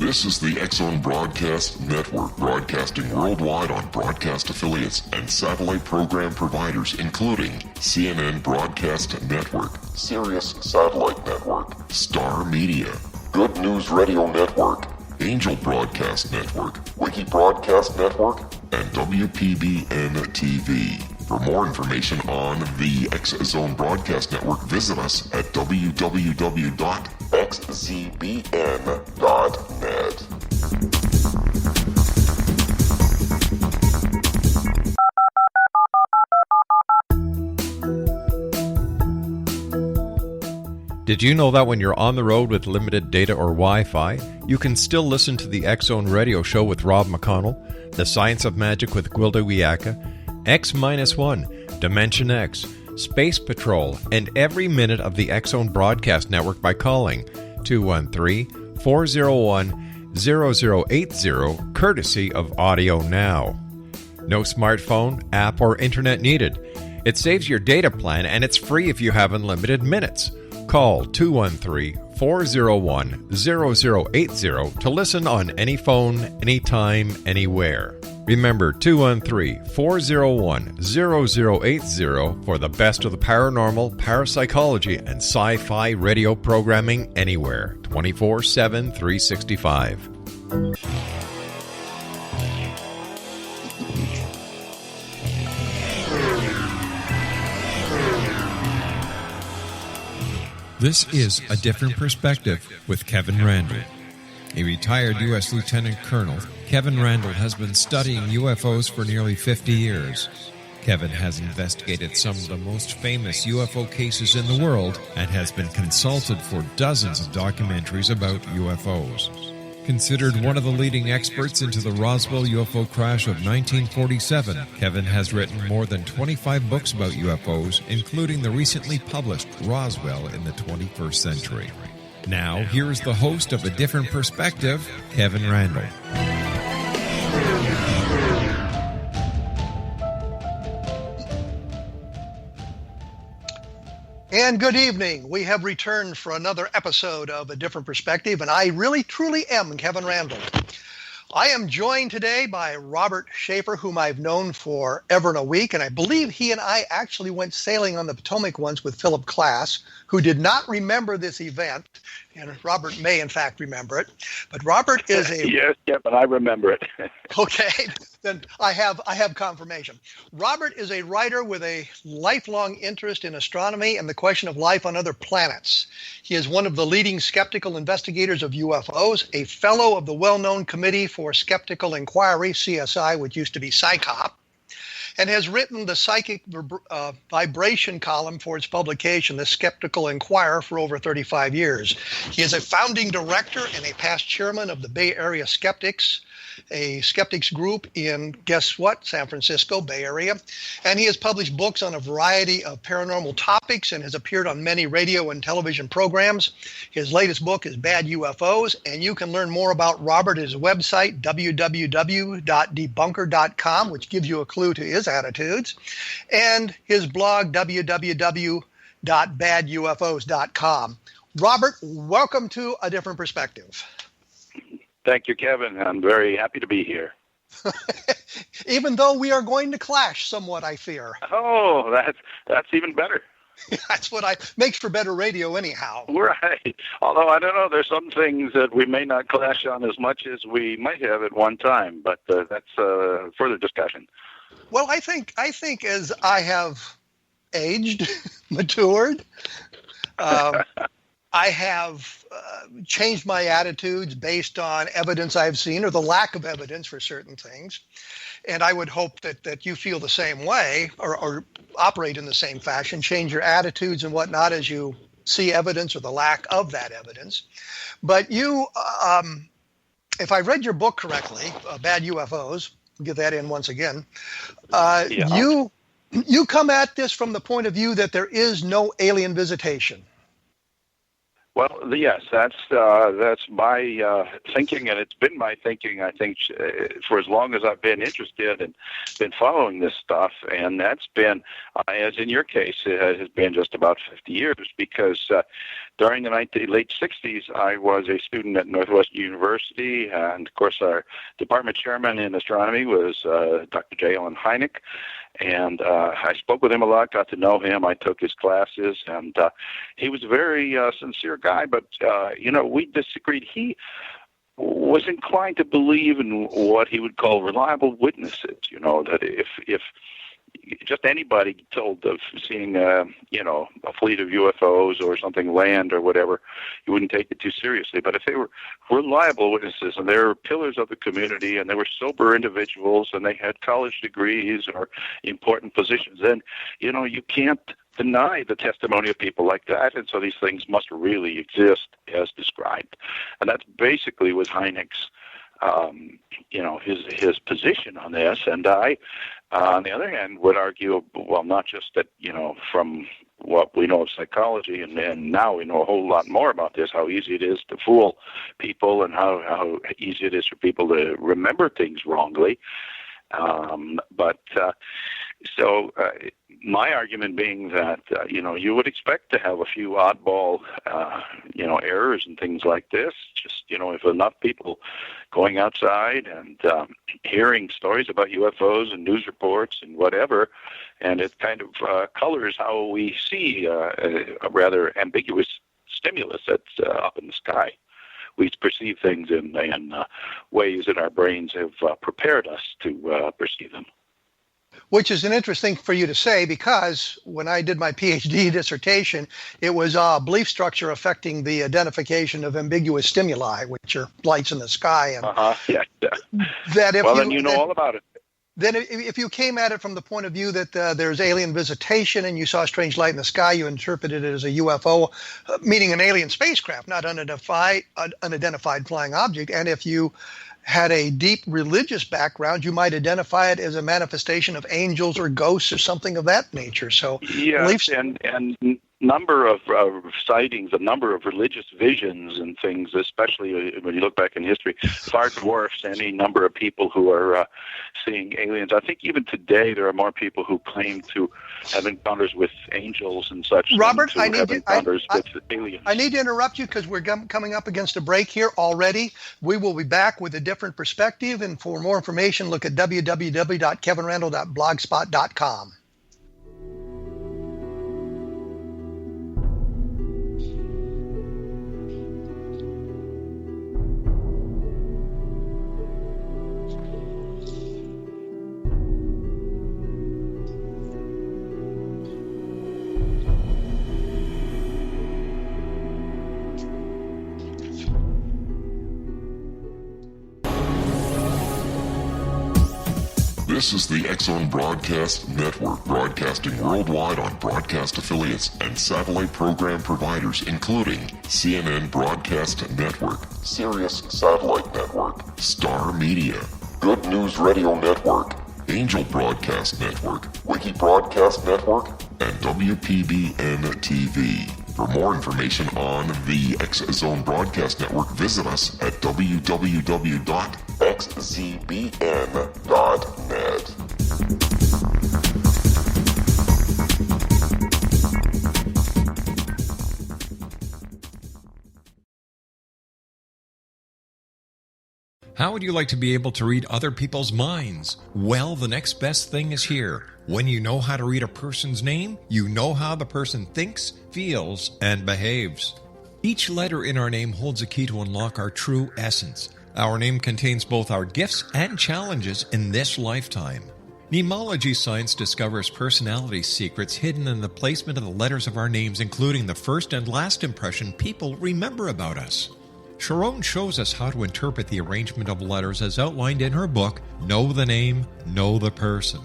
This is the X-Zone Broadcast Network, broadcasting worldwide on broadcast affiliates and satellite program providers, including CNN Broadcast Network, Sirius Satellite Network, Star Media, Good News Radio Network, Angel Broadcast Network, Wiki Broadcast Network, and WPBN TV. For more information on the X-Zone Broadcast Network, visit us at www.xzbn.net. Did you know that when you're on the road with limited data or Wi-Fi, you can still listen to the X-Zone Radio Show with Rob McConnell, The Science of Magic with Gwilda Wiyaka, X-1, Dimension X, Space Patrol, and every minute of the X-Zone Broadcast Network by calling 213-401-0080, courtesy of Audio Now. No smartphone, app, or internet needed. It saves your data plan, and it's free if you have unlimited minutes. Call 213-401-0080 to listen on any phone, anytime, anywhere. Remember, 213-401-0080 for the best of the paranormal, parapsychology, and sci-fi radio programming anywhere, 24/7, 365. This is A Different Perspective with Kevin Randle. A retired U.S. Lieutenant Colonel, Kevin Randle has been studying UFOs for nearly 50 years. Kevin has investigated some of the most famous UFO cases in the world and has been consulted for dozens of documentaries about UFOs. Considered one of the leading experts into the Roswell UFO crash of 1947, Kevin has written more than 25 books about UFOs, including the recently published Roswell in the 21st Century. Now, here is the host of A Different Perspective, Kevin Randle. And good evening. We have returned for another episode of A Different Perspective, and I really, truly am Kevin Randle. I am joined today by Robert Sheaffer, whom I've known for ever and a week, and I believe he and I actually went sailing on the Potomac once with Philip Klass, who did not remember this event, and Robert may, in fact, remember it. But Robert is a... Yes, but I remember it. Okay, then I have confirmation. Robert is a writer with a lifelong interest in astronomy and the question of life on other planets. He is one of the leading skeptical investigators of UFOs, a fellow of the well-known Committee for Skeptical Inquirer, CSI, which used to be PSYCOP, and has written the psychic vibration column for its publication, The Skeptical Inquirer, for over 35 years. He is a founding director and a past chairman of the Bay Area Skeptics, a skeptics group in, guess what, San Francisco, Bay Area. And he has published books on a variety of paranormal topics and has appeared on many radio and television programs. His latest book is Bad UFOs, and you can learn more about Robert at his website, www.debunker.com, which gives you a clue to his attitudes, and his blog, www.badufos.com. Robert, welcome to A Different Perspective. Thank you, Kevin. I'm very happy to be here. Even though we are going to clash somewhat, I fear. Oh, that's even better. That's what makes for better radio anyhow. Right. Although, I don't know, there's some things that we may not clash on as much as we might have at one time, but that's further discussion. Well, I think as I have aged, matured, I have changed my attitudes based on evidence I've seen or the lack of evidence for certain things. And I would hope that you feel the same way or operate in the same fashion, change your attitudes and whatnot as you see evidence or the lack of that evidence. But you, if I read your book correctly, Bad UFOs, get that in once again, you come at this from the point of view that there is no alien visitation. Well, yes, that's my thinking, and it's been my thinking, I think, for as long as I've been interested and been following this stuff. And that's been, as in your case, it has been just about 50 years, because during the late 60s, I was a student at Northwestern University, and of course our department chairman in astronomy was Dr. J. Allen Hynek, and I spoke with him a lot, got to know him. I took his classes, and he was a very sincere guy, but, we disagreed. He was inclined to believe in what he would call reliable witnesses, that if just anybody told of seeing, a fleet of UFOs or something land or whatever, you wouldn't take it too seriously. But if they were reliable witnesses and they were pillars of the community and they were sober individuals and they had college degrees or important positions, then, you can't deny the testimony of people like that. And so these things must really exist as described. And that's basically was Hynek's his position on this. And I, on the other hand, would argue, well, not just that, from what we know of psychology, and now we know a whole lot more about this, how easy it is to fool people and how easy it is for people to remember things wrongly. My argument being that, you would expect to have a few oddball, errors and things like this. Just, if enough people going outside and hearing stories about UFOs and news reports and whatever, and it kind of colors how we see a rather ambiguous stimulus that's up in the sky. We perceive things in ways that our brains have prepared us to perceive them. Which is an interesting for you to say, because when I did my PhD dissertation, it was belief structure affecting the identification of ambiguous stimuli, which are lights in the sky. And that if then you know all about it. Then if you came at it from the point of view that there's alien visitation and you saw a strange light in the sky, you interpreted it as a UFO, meaning an alien spacecraft, not unidentified flying object. And if you had a deep religious background, you might identify it as a manifestation of angels or ghosts or something of that nature. So yes, and number of sightings, a number of religious visions and things, especially when you look back in history, far dwarfs any number of people who are seeing aliens. I think even today there are more people who claim to have encounters with angels and such. Robert, I need to interrupt you because we're coming up against a break here already. We will be back with a different perspective, and for more information, look at www.kevinrandle.blogspot.com. This is the X-Zone Broadcast Network, broadcasting worldwide on broadcast affiliates and satellite program providers, including CNN Broadcast Network, Sirius Satellite Network, Star Media, Good News Radio Network, Angel Broadcast Network, Wiki Broadcast Network, and WPBN TV. For more information on the X-Zone Broadcast Network, visit us at www.xzbn.net. How would you like to be able to read other people's minds? Well, the next best thing is here. When you know how to read a person's name, you know how the person thinks, feels, and behaves. Each letter in our name holds a key to unlock our true essence. Our name contains both our gifts and challenges in this lifetime. Mnemology science discovers personality secrets hidden in the placement of the letters of our names, including the first and last impression people remember about us. Sharon shows us how to interpret the arrangement of letters as outlined in her book, Know the Name, Know the Person.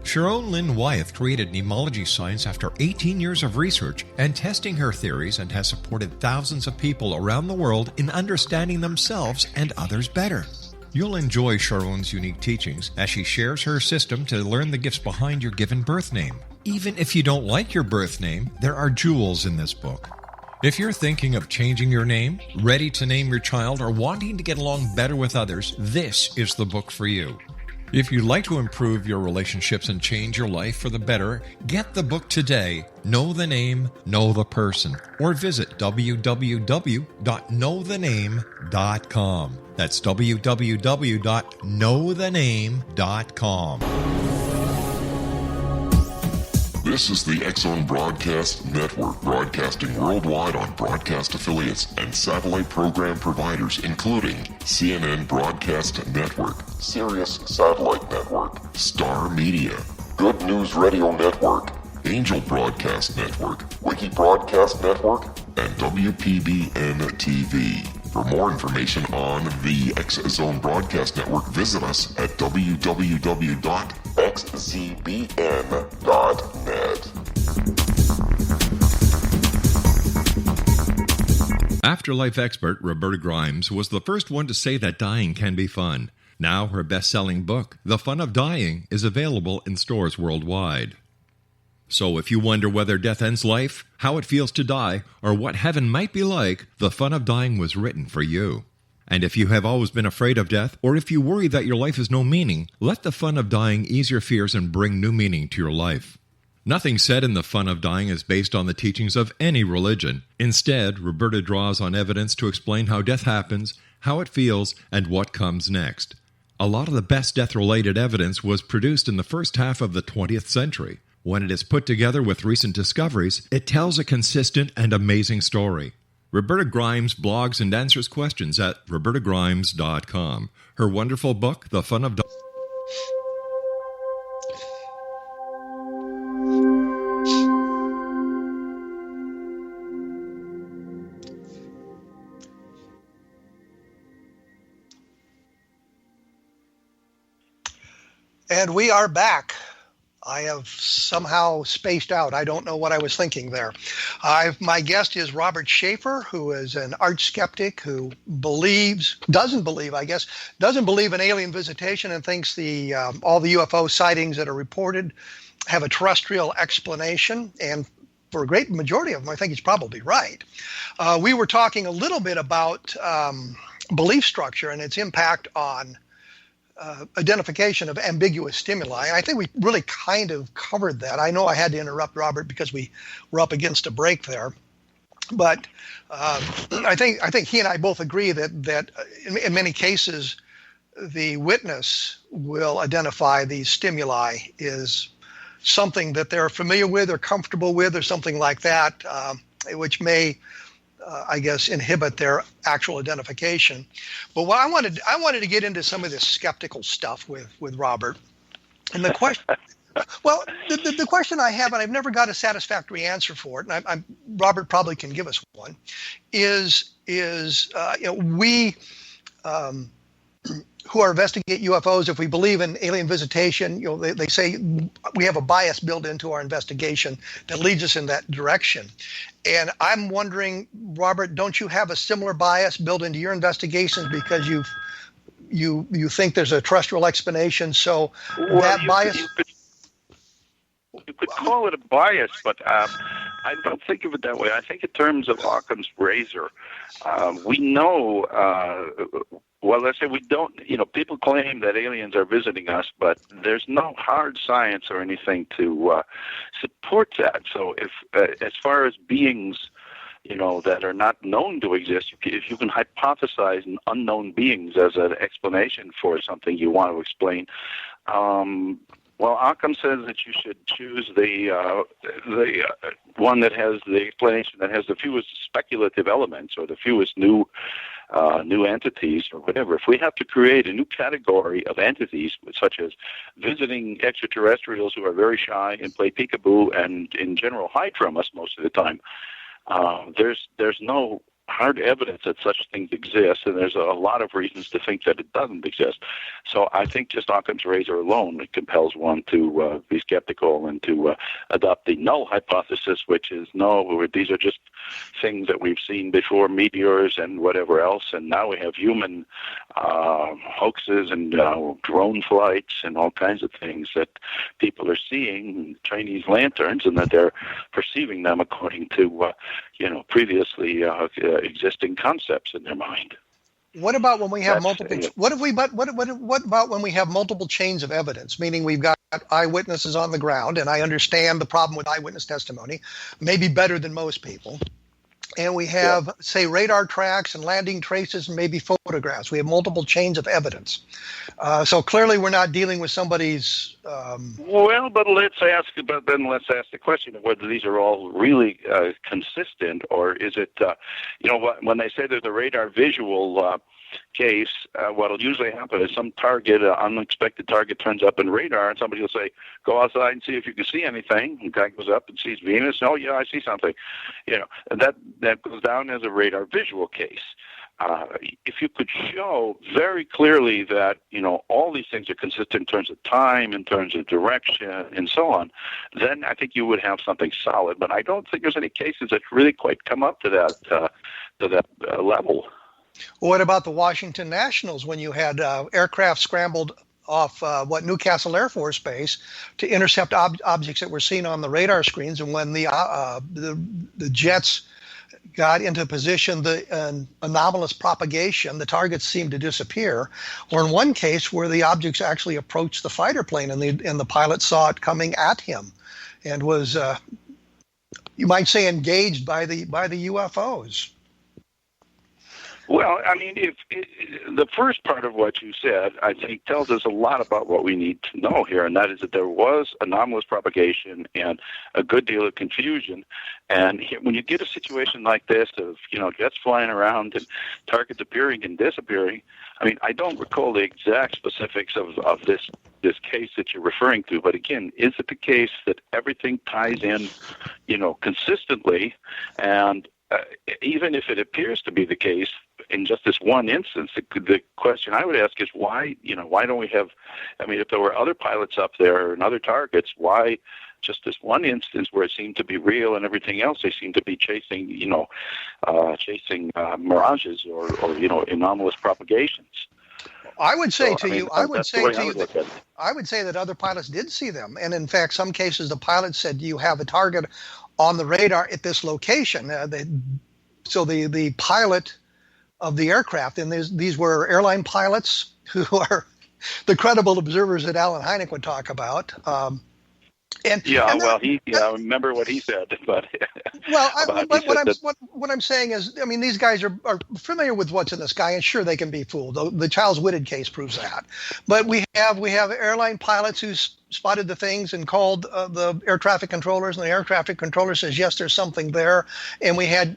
Sharon Lynn Wyeth created mnemology science after 18 years of research and testing her theories, and has supported thousands of people around the world in understanding themselves and others better. You'll enjoy Sharon's unique teachings as she shares her system to learn the gifts behind your given birth name. Even if you don't like your birth name, there are jewels in this book. If you're thinking of changing your name, ready to name your child, or wanting to get along better with others, this is the book for you. If you'd like to improve your relationships and change your life for the better, get the book today, Know the Name, Know the Person, or visit www.knowthename.com. That's www.knowthename.com. This is the X-Zone Broadcast Network, broadcasting worldwide on broadcast affiliates and satellite program providers, including CNN Broadcast Network, Sirius Satellite Network, Star Media, Good News Radio Network, Angel Broadcast Network, Wiki Broadcast Network, and WPBN TV. For more information on the X-Zone Broadcast Network, visit us at www.xzbn.net. Afterlife expert Roberta Grimes was the first one to say that dying can be fun. Now her best-selling book, The Fun of Dying, is available in stores worldwide. So if you wonder whether death ends life, how it feels to die, or what heaven might be like, The Fun of Dying was written for you. And if you have always been afraid of death, or if you worry that your life has no meaning, let The Fun of Dying ease your fears and bring new meaning to your life. Nothing said in The Fun of Dying is based on the teachings of any religion. Instead, Roberta draws on evidence to explain how death happens, how it feels, and what comes next. A lot of the best death-related evidence was produced in the first half of the 20th century. When it is put together with recent discoveries, it tells a consistent and amazing story. Roberta Grimes blogs and answers questions at robertagrimes.com. Her wonderful book, The Fun of Dying. And we are back. I have somehow spaced out. I don't know what I was thinking there. My guest is Robert Sheaffer, who is an arch skeptic who doesn't believe in alien visitation and thinks all the UFO sightings that are reported have a terrestrial explanation. And for a great majority of them, I think he's probably right. We were talking a little bit about belief structure and its impact on identification of ambiguous stimuli. I think we really kind of covered that. I know I had to interrupt Robert because we were up against a break there, but I think he and I both agree that in many cases the witness will identify these stimuli is something that they're familiar with or comfortable with or something like that, which may inhibit their actual identification. But what I wanted to get into some of this skeptical stuff with Robert. And the question, the question I have, and I've never got a satisfactory answer for it, and Robert probably can give us one, is we who are investigate UFOs, if we believe in alien visitation, they say we have a bias built into our investigation that leads us in that direction. And I'm wondering, Robert, don't you have a similar bias built into your investigations because you think there's a terrestrial explanation? So that bias. You could call it a bias, but I don't think of it that way. I think in terms of Occam's razor, we know. Well, let's say we don't, people claim that aliens are visiting us, but there's no hard science or anything to support that. So if, as far as beings, that are not known to exist, if you can hypothesize an unknown beings as an explanation for something you want to explain, well, Occam says that you should choose the one that has the explanation that has the fewest speculative elements or the fewest new entities or whatever. If we have to create a new category of entities, such as visiting extraterrestrials who are very shy and play peekaboo and in general hide from us most of the time, there's no hard evidence that such things exist, and there's a lot of reasons to think that it doesn't exist. So I think just Occam's razor alone compels one to be skeptical and to adopt the null hypothesis, which is no, these are just things that we've seen before, meteors and whatever else, and now we have human hoaxes and drone flights and all kinds of things that people are seeing, Chinese lanterns, and that they're perceiving them according to previously existing concepts in their mind. What about when we have That's, multiple? What about when we have multiple chains of evidence? Meaning we've got eyewitnesses on the ground, and I understand the problem with eyewitness testimony, maybe better than most people. And we have, say, radar tracks and landing traces and maybe photographs. We have multiple chains of evidence. So clearly we're not dealing with somebody's... Well, but let's ask the question of whether these are all really consistent, or is it, when they say there's a radar visual case, what'll usually happen is some target, unexpected target turns up in radar, and somebody will say, go outside and see if you can see anything. And the guy goes up and sees Venus. Oh, yeah, I see something. And that goes down as a radar visual case. If you could show very clearly that, all these things are consistent in terms of time, in terms of direction, and so on, then I think you would have something solid. But I don't think there's any cases that really quite come up to that level. What about the Washington Nationals when you had aircraft scrambled off Newcastle Air Force Base to intercept objects that were seen on the radar screens, and when the jets got into position, the anomalous propagation, the targets seemed to disappear. Or in one case where the objects actually approached the fighter plane, and the pilot saw it coming at him, and was, you might say, engaged by the UFOs. Well, I mean, if the first part of what you said, I think, tells us a lot about what we need to know here, and that is that there was anomalous propagation and a good deal of confusion. And when you get a situation like this of, jets flying around and targets appearing and disappearing, I mean, I don't recall the exact specifics of this case that you're referring to, but again, is it the case that everything ties in, consistently, and even if it appears to be the case in just this one instance, the question I would ask is why don't we have, if there were other pilots up there and other targets, why just this one instance where it seemed to be real and everything else they seem to be chasing, mirages or anomalous propagations? I would say that other pilots did see them. And in fact, some cases the pilot said, you have a target on the radar at this location. So the pilot of the aircraft, and these were airline pilots who are the credible observers that Alan Hynek would talk about. I remember what he said. But what I'm saying is, these guys are familiar with what's in the sky, and sure, they can be fooled. The Charles Whitted case proves that. But we have airline pilots who spotted the things and called the air traffic controllers, and the air traffic controller says, yes, there's something there. And we had,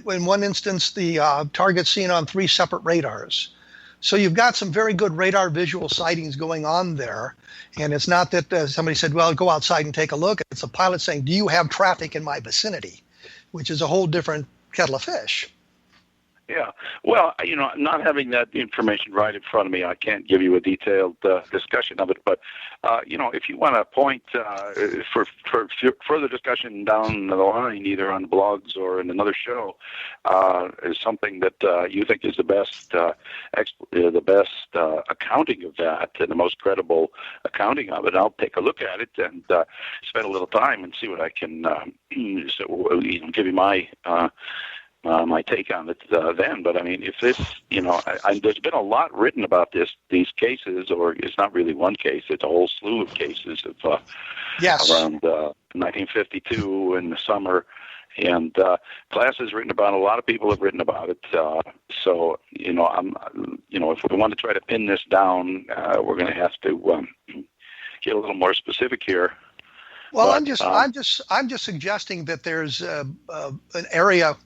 in one instance, the target seen on 3 separate radars. So you've got some very good radar visual sightings going on there. And it's not that somebody said, well, go outside and take a look. It's a pilot saying, do you have traffic in my vicinity? Which is a whole different kettle of fish. Yeah. Well, not having that information right in front of me, I can't give you a detailed discussion of it. But, if you want to point for further discussion down the line, either on blogs or in another show, is something that you think is the best accounting of that and the most credible accounting of it, I'll take a look at it and spend a little time and see what I can give you my take on it then. But if this, there's been a lot written about these cases, or it's not really one case, it's a whole slew of cases of around 1952 in the summer, and class has written about it. A lot of people have written about it. So if we want to try to pin this down, we're going to have to get a little more specific here. Well, I'm just suggesting that there's an area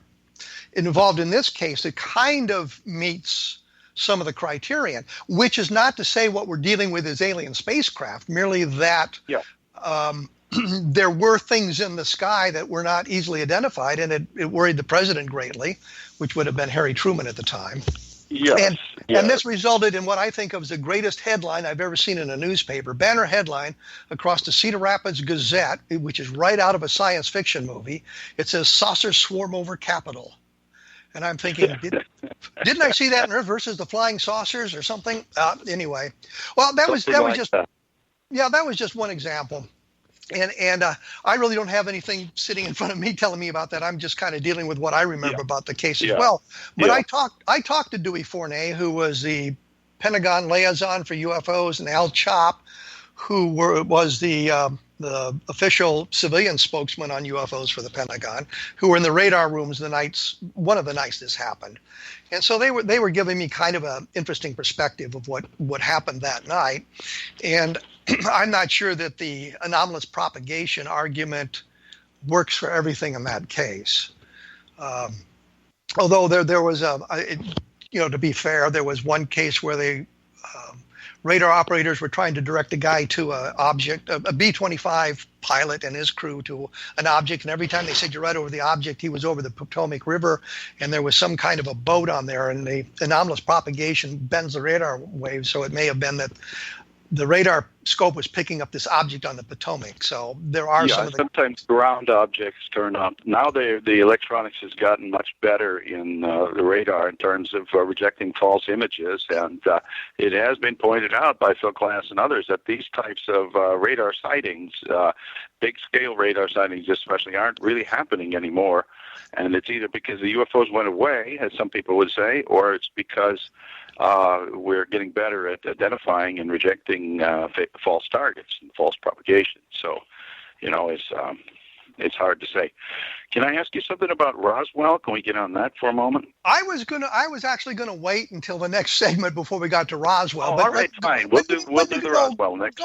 involved in this case that kind of meets some of the criterion, which is not to say what we're dealing with is alien spacecraft, merely that there were things in the sky that were not easily identified, and it worried the president greatly, which would have been Harry Truman at the time. Yes. And this resulted in what I think of as the greatest headline I've ever seen in a newspaper, banner headline across the Cedar Rapids Gazette, which is right out of a science fiction movie. It says, "Saucers swarm over Capitol." And I'm thinking, didn't I see that in Earth versus the Flying Saucers or something? Anyway, well, that was just one example. And I really don't have anything sitting in front of me telling me about that. I'm just kind of dealing with what I remember about the case as well. But I talked to Dewey Fournet, who was the Pentagon liaison for UFOs, and Al Chop, who was the official civilian spokesman on UFOs for the Pentagon, who were in the radar rooms one of the nights this happened. And so they were giving me kind of an interesting perspective of what happened that night. And I'm not sure that the anomalous propagation argument works for everything in that case. Although there was to be fair, there was one case where radar operators were trying to direct a guy to an object, a B-25 pilot and his crew to an object, and every time they said you're right over the object, he was over the Potomac River, and there was some kind of a boat on there, and the anomalous propagation bends the radar waves, so it may have been that the radar scope was picking up this object on the Potomac. So there are sometimes ground objects turn up. Now the electronics has gotten much better in the radar in terms of rejecting false images, and it has been pointed out by Phil Klass and others that these types of radar sightings, big scale radar sightings especially, aren't really happening anymore. And it's either because the UFOs went away, as some people would say, or it's because we're getting better at identifying and rejecting false targets and false propagation. So, it's hard to say. Can I ask you something about Roswell? Can we get on that for a moment? I was actually gonna wait until the next segment before we got to Roswell. All right, fine. We'll do the Roswell next.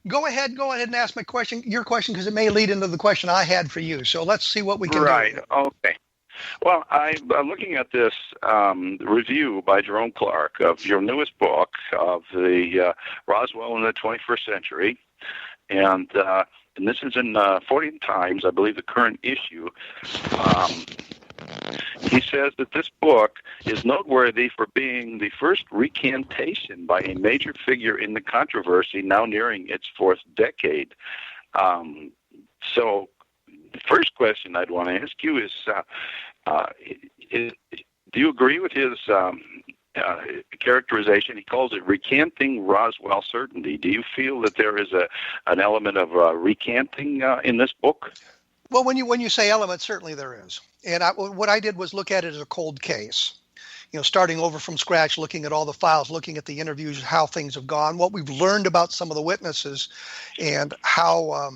Go ahead and ask your question, because it may lead into the question I had for you. So let's see what we can do. Right. Okay. Well, I'm looking at this review by Jerome Clark of your newest book of the Roswell in the 21st Century, and this is in 40 Times, I believe, the current issue. He says that this book is noteworthy for being the first recantation by a major figure in the controversy, now nearing its fourth decade. So the first question I'd want to ask you is, do you agree with his characterization? He calls it recanting Roswell certainty. Do you feel that there is an element of recanting in this book? Well, when you say element, certainly there is. And what I did was look at it as a cold case. Starting over from scratch, looking at all the files, looking at the interviews, how things have gone, what we've learned about some of the witnesses, and how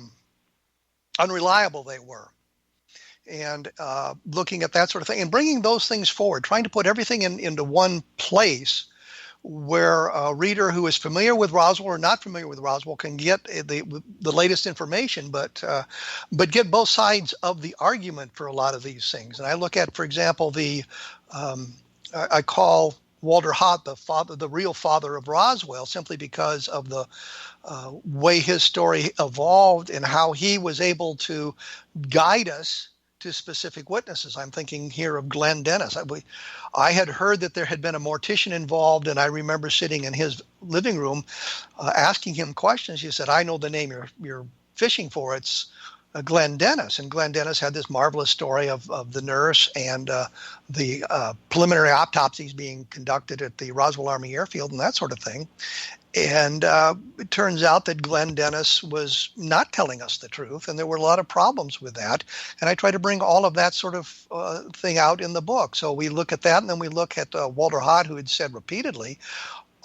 unreliable they were. And looking at that sort of thing and bringing those things forward, trying to put everything into one place where a reader who is familiar with Roswell or not familiar with Roswell can get the latest information, but get both sides of the argument for a lot of these things. And I look at, for example, I call Walter Haut the real father of Roswell, simply because of the way his story evolved and how he was able to guide us to specific witnesses. I'm thinking here of Glenn Dennis. I had heard that there had been a mortician involved, and I remember sitting in his living room asking him questions. He said, "I know the name you're fishing for. It's Glenn Dennis." And Glenn Dennis had this marvelous story of the nurse and the preliminary autopsies being conducted at the Roswell Army Airfield and that sort of thing. And it turns out that Glenn Dennis was not telling us the truth, and there were a lot of problems with that. And I try to bring all of that sort of thing out in the book. So we look at that, and then we look at Walter Haut, who had said repeatedly,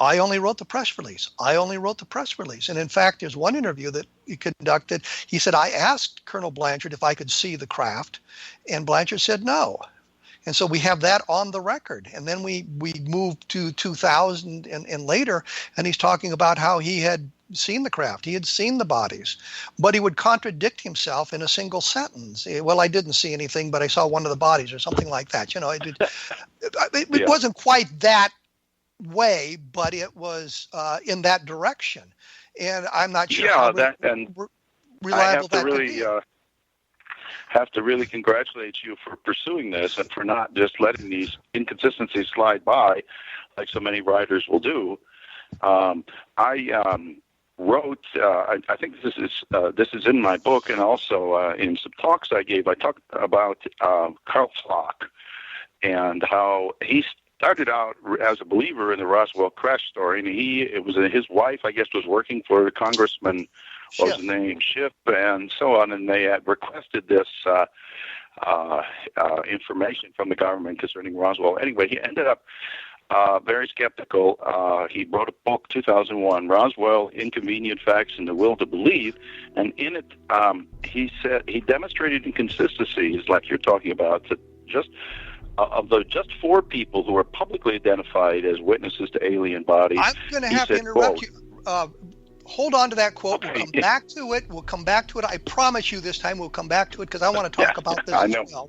"I only wrote the press release. I only wrote the press release." And in fact, there's one interview that he conducted. He said, "I asked Colonel Blanchard if I could see the craft, and Blanchard said no." And so we have that on the record. And then we moved to 2000 and later, and he's talking about how he had seen the craft. He had seen the bodies, but he would contradict himself in a single sentence. "Well, I didn't see anything, but I saw one of the bodies," or something like that. It wasn't quite that way, but it was in that direction. And I'm not sure how reliable that could be. Have to really congratulate you for pursuing this and for not just letting these inconsistencies slide by like so many writers will do. I wrote, I think this is in my book, and also in some talks I gave. I talked about Carl Flock and how he started out as a believer in the Roswell crash story, and his wife, I guess, was working for Congressman, what was his name, Schiff, and so on, and they had requested this information from the government concerning Roswell. Anyway, he ended up very skeptical. He wrote a book, 2001, Roswell, Inconvenient Facts and the Will to Believe, and in it, he said he demonstrated inconsistencies, like you're talking about, that of the just 4 people who were publicly identified as witnesses to alien bodies. I'm going to have to interrupt you. Hold on to that quote. Okay. We'll come back to it. We'll come back to it. I promise you this time we'll come back to it because I want to talk about this as well.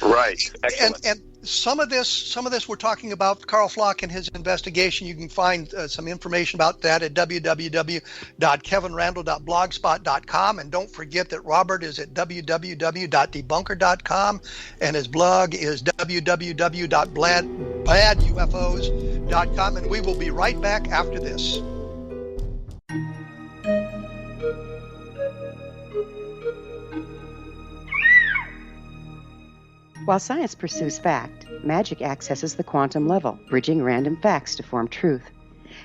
Right. Excellent. And some of this we're talking about Carl Flock and his investigation. You can find some information about that at www.kevinrandle.blogspot.com. And don't forget that Robert is at www.debunker.com, and his blog is www.badufos.com. And we will be right back after this. While science pursues fact, magic accesses the quantum level, bridging random facts to form truth.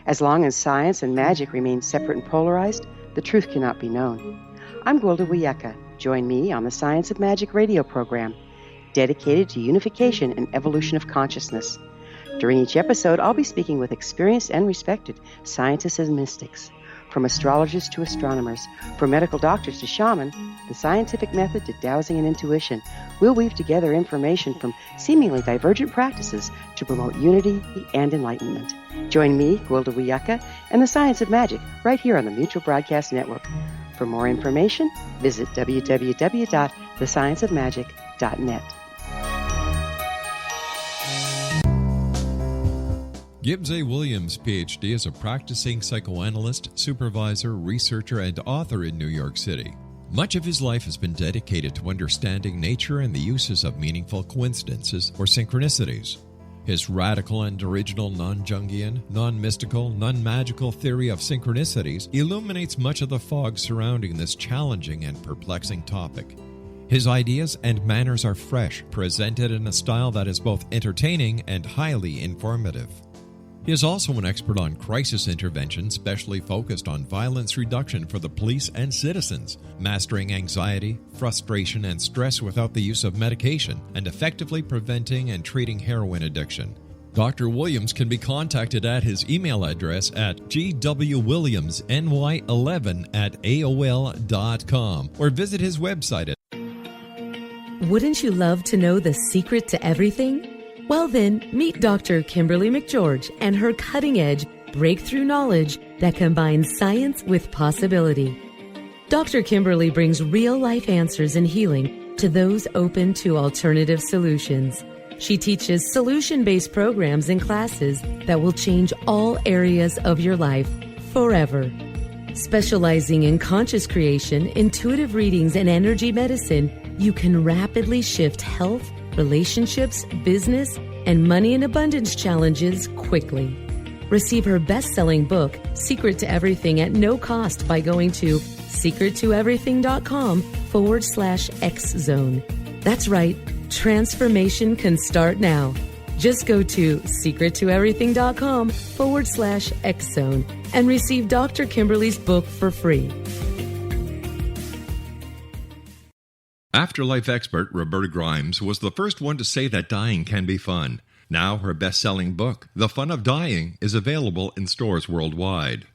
As long as science and magic remain separate and polarized, the truth cannot be known. I'm Gwilda Wiyaka. Join me on the Science of Magic radio program, dedicated to unification and evolution of consciousness. During each episode, I'll be speaking with experienced and respected scientists and mystics. From astrologers to astronomers, from medical doctors to shaman, the scientific method to dowsing and intuition, we'll weave together information from seemingly divergent practices to promote unity and enlightenment. Join me, Gwilda Wiyaka, and the Science of Magic right here on the Mutual Broadcast Network. For more information, visit www.thescienceofmagic.net. Gibbs A. Williams, Ph.D., is a practicing psychoanalyst, supervisor, researcher, and author in New York City. Much of his life has been dedicated to understanding nature and the uses of meaningful coincidences or synchronicities. His radical and original non-Jungian, non-mystical, non-magical theory of synchronicities illuminates much of the fog surrounding this challenging and perplexing topic. His ideas and manners are fresh, presented in a style that is both entertaining and highly informative. He is also an expert on crisis intervention, specially focused on violence reduction for the police and citizens, mastering anxiety, frustration, and stress without the use of medication, and effectively preventing and treating heroin addiction. Dr. Williams can be contacted at his email address at gwwilliamsny11@aol.com or visit his website at... Wouldn't you love to know the secret to everything? Well then, meet Dr. Kimberly McGeorge and her cutting-edge breakthrough knowledge that combines science with possibility. Dr. Kimberly brings real-life answers and healing to those open to alternative solutions. She teaches solution-based programs and classes that will change all areas of your life forever. Specializing in conscious creation, intuitive readings, and energy medicine, you can rapidly shift health, relationships, business, and money and abundance challenges quickly. Receive her best-selling book, Secret to Everything, at no cost by going to secrettoeverything.com/X-Zone. That's right, transformation can start now. Just go to secrettoeverything.com/X-Zone and receive Dr. Kimberly's book for free. Afterlife expert Roberta Grimes was the first one to say that dying can be fun. Now her best-selling book, The Fun of Dying, is available in stores worldwide.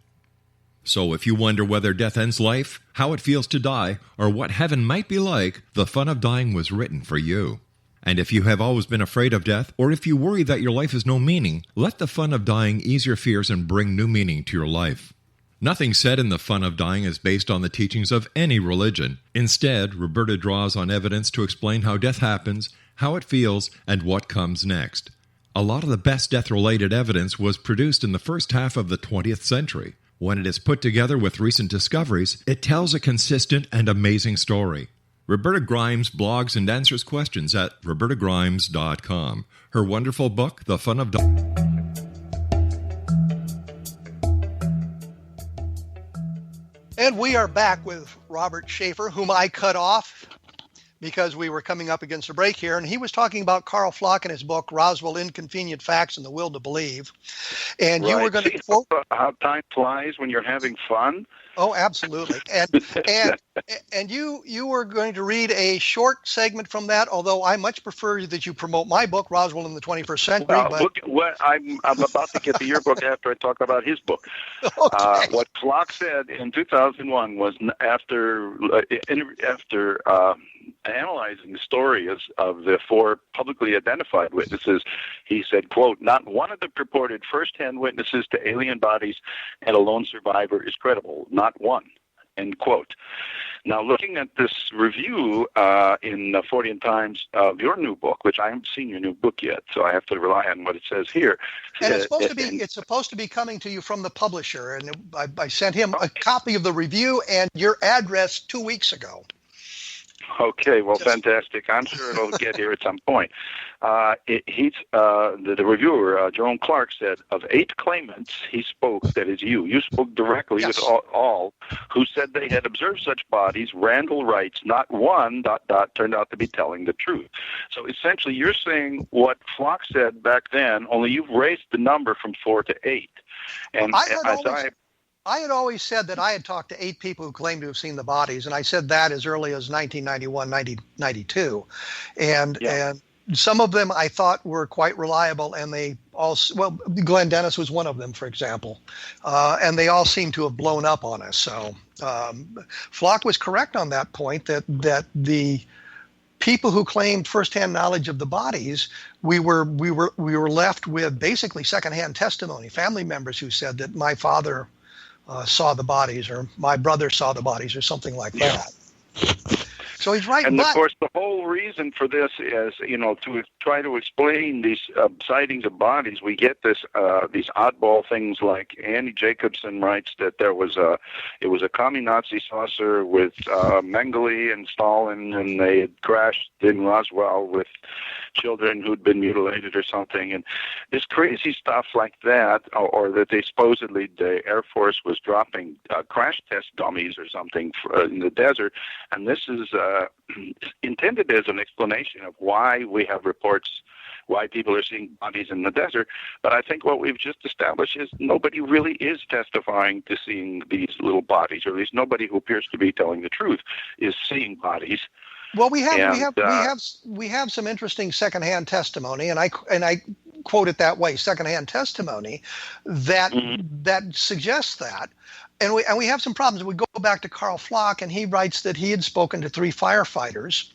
So if you wonder whether death ends life, how it feels to die, or what heaven might be like, The Fun of Dying was written for you. And if you have always been afraid of death, or if you worry that your life has no meaning, let The Fun of Dying ease your fears and bring new meaning to your life. Nothing said in The Fun of Dying is based on the teachings of any religion. Instead, Roberta draws on evidence to explain how death happens, how it feels, and what comes next. A lot of the best death-related evidence was produced in the first half of the 20th century. When it is put together with recent discoveries, it tells a consistent and amazing story. Roberta Grimes blogs and answers questions at robertagrimes.com. Her wonderful book, The Fun of Dying. And we are back with Robert Sheaffer, whom I cut off because we were coming up against a break here, and he was talking about Carl Flock in his book, Roswell, Inconvenient Facts and the Will to Believe. And you were going to quote... how time flies when you're having fun? Oh, absolutely. And you were going to read a short segment from that, although I much prefer that you promote my book, Roswell in the 21st Century. I'm about to get to your book after I talk about his book. Okay. What Flock said in 2001 was after analyzing the story of the four publicly identified witnesses, he said, quote, "Not one of the purported first-hand witnesses to alien bodies and a lone survivor is credible. Not one." End quote. Now, looking at this review in 40 Times of your new book, which I haven't seen your new book yet, so I have to rely on what it says here. And it's supposed to be coming to you from the publisher, and I sent him a copy of the review and your address 2 weeks ago. Okay, well, fantastic. I'm sure it'll get here at some point. The reviewer, Jerome Clark, said, of 8 claimants he spoke, that is you spoke directly with all who said they had observed such bodies. Randle writes, not one, ... turned out to be telling the truth. So essentially you're saying what Flock said back then, only you've raised the number from 4 to 8. And I had always said that I had talked to 8 people who claimed to have seen the bodies, and I said that as early as 1991, 1992. And some of them I thought were quite reliable, and they all, well, Glenn Dennis was one of them, for example, and they all seem to have blown up on us. So Flock was correct on that point, that the people who claimed firsthand knowledge of the bodies, we were left with basically secondhand testimony, family members who said that my father saw the bodies, or my brother saw the bodies, or something like that. So he's right. And of course, the whole reason for this is, to try to explain these sightings of bodies, we get these oddball things like Annie Jacobson writes that it was a commie Nazi saucer with Mengele and Stalin, and they had crashed in Roswell with children who'd been mutilated or something, and this crazy stuff like that, or that they supposedly the Air Force was dropping crash test dummies or something in the desert, and this is intended as an explanation of why we have reports, why people are seeing bodies in the desert. But I think what we've just established is nobody really is testifying to seeing these little bodies, or at least nobody who appears to be telling the truth is seeing bodies. Well, we have some interesting secondhand testimony, and I quote it that way, secondhand testimony that suggests that. And we have some problems. We go back to Carl Flock, and he writes that he had spoken to 3 firefighters,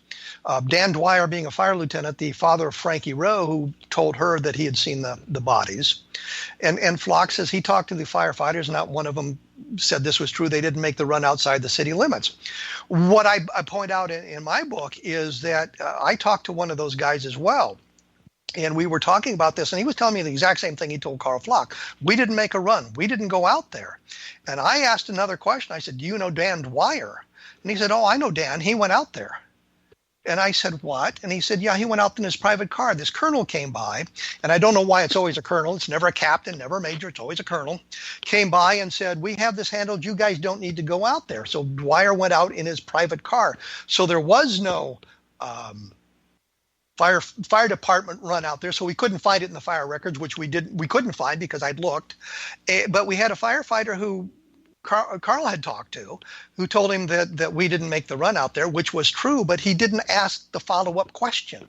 Dan Dwyer being a fire lieutenant, the father of Frankie Rowe, who told her that he had seen the bodies. And Flock says he talked to the firefighters, not one of them said this was true. They didn't make the run outside the city limits. What I point out in my book is that I talked to one of those guys as well. And we were talking about this, and he was telling me the exact same thing he told Carl Flock. We didn't make a run. We didn't go out there. And I asked another question. I said, do you know Dan Dwyer? And he said, oh, I know Dan. He went out there. And I said, what? And he said, yeah, he went out in his private car. This colonel came by, and I don't know why it's always a colonel. It's never a captain, never a major. It's always a colonel. Came by and said, we have this handled. You guys don't need to go out there. So Dwyer went out in his private car. So there was no fire department run out there, so we couldn't find it in the fire records, which we couldn't find because I'd looked. But we had a firefighter who Carl had talked to, who told him that we didn't make the run out there, which was true, but he didn't ask the follow-up question.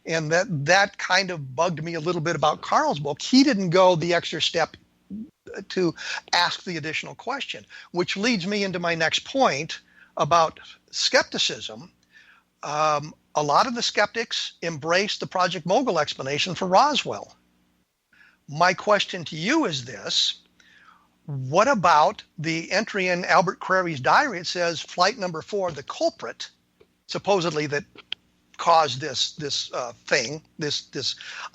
And that kind of bugged me a little bit about Carl's book. He didn't go the extra step to ask the additional question, which leads me into my next point about skepticism. A lot of the skeptics embraced the Project Mogul explanation for Roswell. My question to you is this: what about the entry in Albert Crary's diary? It says flight number 4, the culprit, supposedly that caused this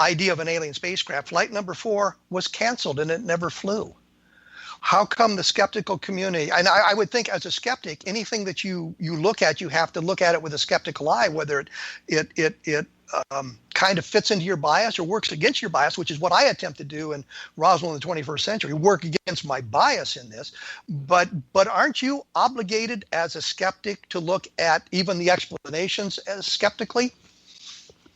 idea of an alien spacecraft. Flight number 4 was canceled and it never flew. How come the skeptical community, and I would think as a skeptic, anything that you look at, you have to look at it with a skeptical eye, whether it kind of fits into your bias or works against your bias, which is what I attempt to do in Roswell in the 21st century, work against my bias in this. But aren't you obligated as a skeptic to look at even the explanations as skeptically?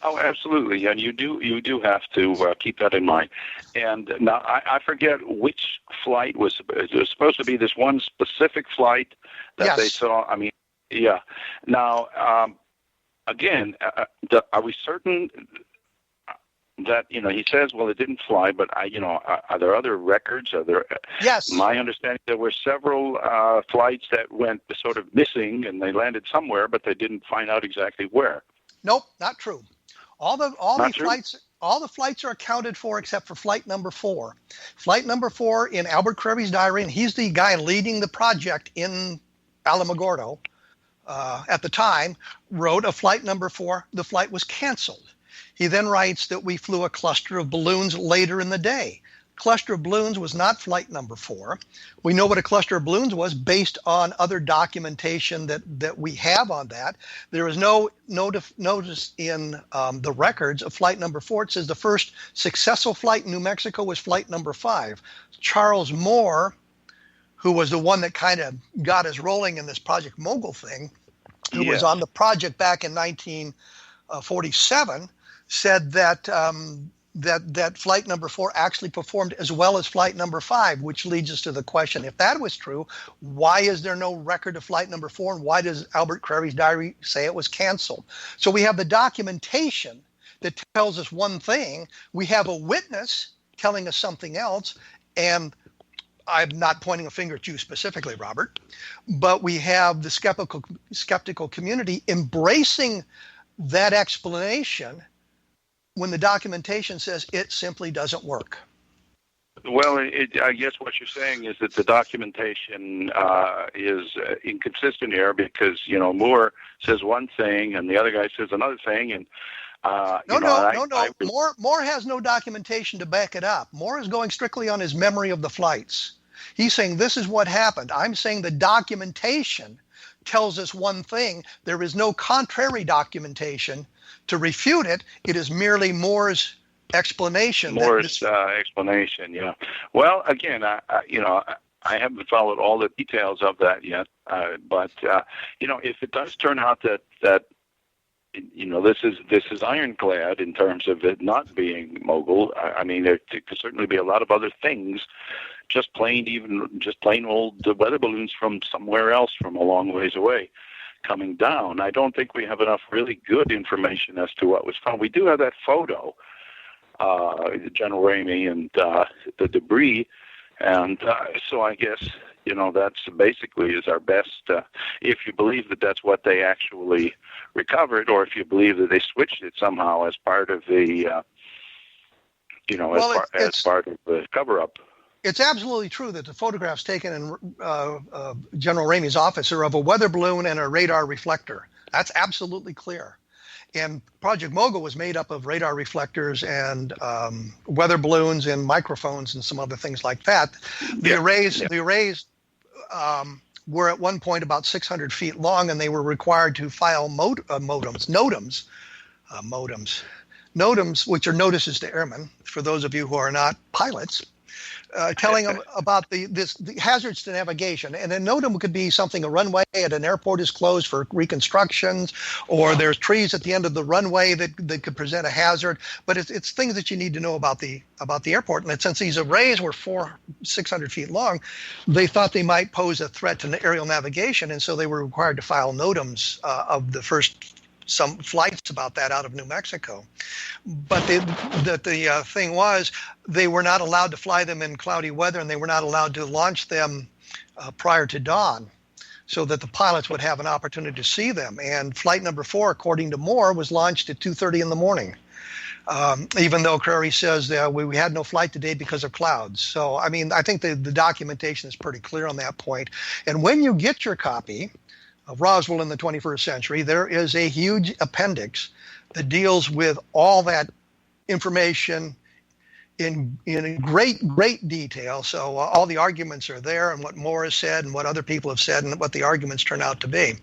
Oh, absolutely, and you do have to keep that in mind. And now I forget which flight was supposed to be this one specific flight that Yes. they saw. I mean, yeah. Now, again, are we certain that he says, well, it didn't fly, but are there other records? Are there? Yes. My understanding, there were several flights that went sort of missing, and they landed somewhere, but they didn't find out exactly where. Nope, not true. All the flights are accounted for except for flight number 4. Flight number 4 in Albert Crevy's diary, and he's the guy leading the project in Alamogordo at the time, wrote of flight number 4, the flight was canceled. He then writes that we flew a cluster of balloons later in the day. Cluster of balloons was not flight number 4. We know what a cluster of balloons was based on other documentation that we have on that. There is no notice in the records of flight number 4. It says the first successful flight in New Mexico was flight number 5. Charles Moore, who was the one that kind of got us rolling in this Project Mogul thing, who was on the project back in 1947, said that that flight number 4 actually performed as well as flight number 5, which leads us to the question, if that was true, why is there no record of flight number 4, and why does Albert Crevy's diary say it was canceled? So we have the documentation that tells us one thing, we have a witness telling us something else, and I'm not pointing a finger at you specifically, Robert, but we have the skeptical community embracing that explanation when the documentation says it simply doesn't work. Well, I guess what you're saying is that the documentation is inconsistent here because, Moore says one thing and the other guy says another thing. And No. Moore has no documentation to back it up. Moore is going strictly on his memory of the flights. He's saying this is what happened. I'm saying the documentation tells us one thing. There is no contrary documentation to refute it. It is merely Moore's explanation. Explanation, yeah. Well, again, I haven't followed all the details of that yet, but if it does turn out that this is ironclad in terms of it not being mogul. I mean, there could certainly be a lot of other things, just plain old weather balloons from somewhere else, from a long ways away, coming down. I don't think we have enough really good information as to what was found. We do have that photo, General Ramey and the debris, and so I guess that's basically is our best. If you believe that that's what they actually recovered, or if you believe that they switched it somehow as part of the, as part of the cover-up. It's absolutely true that the photographs taken in General Ramey's office are of a weather balloon and a radar reflector. That's absolutely clear. And Project Mogul was made up of radar reflectors and weather balloons and microphones and some other things like that. The arrays were at one point about 600 feet long, and they were required to file NOTAMs, which are notices to airmen, for those of you who are not pilots. Telling them about the hazards to navigation. And a NOTAM could be something, a runway at an airport is closed for reconstructions, or there's trees at the end of the runway that could present a hazard. But it's things that you need to know about the airport. And since these arrays were 600 feet long, they thought they might pose a threat to aerial navigation. And so they were required to file NOTAMs of the first some flights about that out of New Mexico. But the thing was, they were not allowed to fly them in cloudy weather, and they were not allowed to launch them prior to dawn, so that the pilots would have an opportunity to see them. And flight number 4, according to Moore, was launched at 2:30 in the morning, even though Crary says that we had no flight today because of clouds. So, I mean, I think the documentation is pretty clear on that point. And when you get your copy of Roswell in the 21st Century, there is a huge appendix that deals with all that information in great detail. So all the arguments are there, and what Moore has said, and what other people have said, and what the arguments turn out to be.